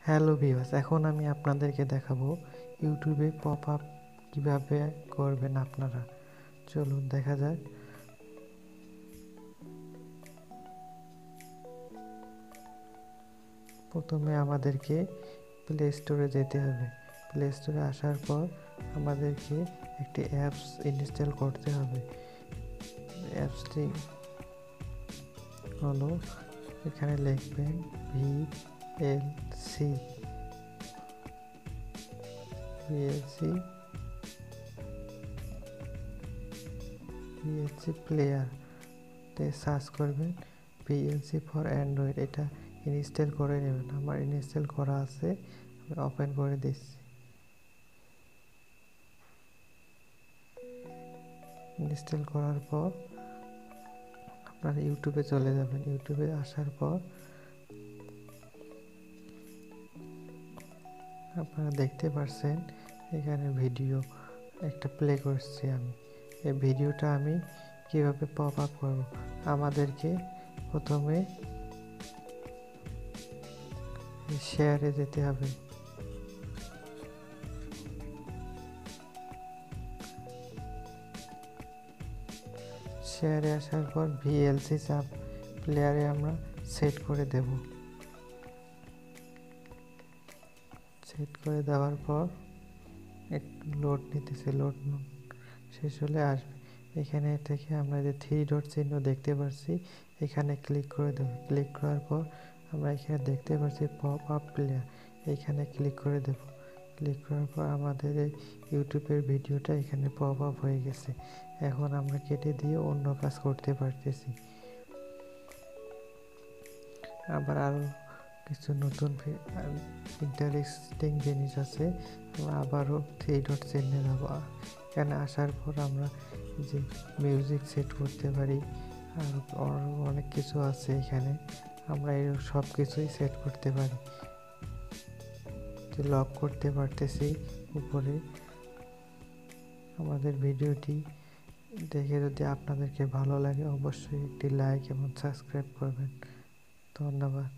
Hello viewers, এখন আমি আপনাদেরকে দেখাবো ইউটিউবে পপ আপ কীভাবে করবেন আপনারা। চলুন দেখা যাক। প্রথমে আমাদেরকে প্লে স্টোরে যেতে হবে। প্লে স্টোরে আসার পর আমাদেরকে একটি অ্যাপস ইনস্টল করতে হবে। অ্যাপসটি হলো, এখানে লিখবেন ভিএলসি প্লেয়ার তে সার্চ করবেন ভিএলসি ফর অ্যান্ড্রয়েড। এটা ইনস্টল করে নেবেন। আমার ইনস্টল করা আছে, আমি ওপেন করে দিচ্ছি। ইনস্টল করার পর আপনারা ইউটিউবে চলে যাবেন। ইউটিউবে আসার পর আপনারা দেখতে পাচ্ছেন এখানে ভিডিও একটা প্লে করছি আমি। এই ভিডিওটা আমি কিভাবে পপ আপ করব, আমাদেরকে প্রথমে শেয়ারে যেতে হবে। শেয়ারে আসার পর ভিএলসি সাব প্লেয়ারে আমরা সেট করে দেব। সেট করে দেওয়ার পর একটু লোড নিতেছে, লোড শেষ হলে আসবে। এখানে থেকে আমরা যে 3 ডট চিহ্ন দেখতে পাচ্ছি, এখানে ক্লিক করে দেব। ক্লিক করার পর আমরা এখানে দেখতে পাচ্ছি পপ আপ প্লেয়ার, এখানে ক্লিক করে দেব। ক্লিক করার পর আমাদের এই ইউটিউবের ভিডিওটা এখানে পপ আপ হয়ে গেছে। এখন আমরা কেটে দিয়ে অন্য কাজ করতে পারতেছি। আবার আরও কিছু নতুন ইন্টারেস্টিং জিনিস আছে। আমরা আবারও 3 ডট চিহ্নে যাব। এখানে আসার পর আমরা যে মিউজিক সেট করতে পারি, আর অনেক কিছু আছে এখানে। আমরা এই সব কিছুই সেট করতে পারি। লক করতে পারতেছি উপরে। আমাদের ভিডিওটি দেখে যদি আপনাদেরকে ভালো লাগে, অবশ্যই একটি লাইক এবং সাবস্ক্রাইব করবেন। ধন্যবাদ।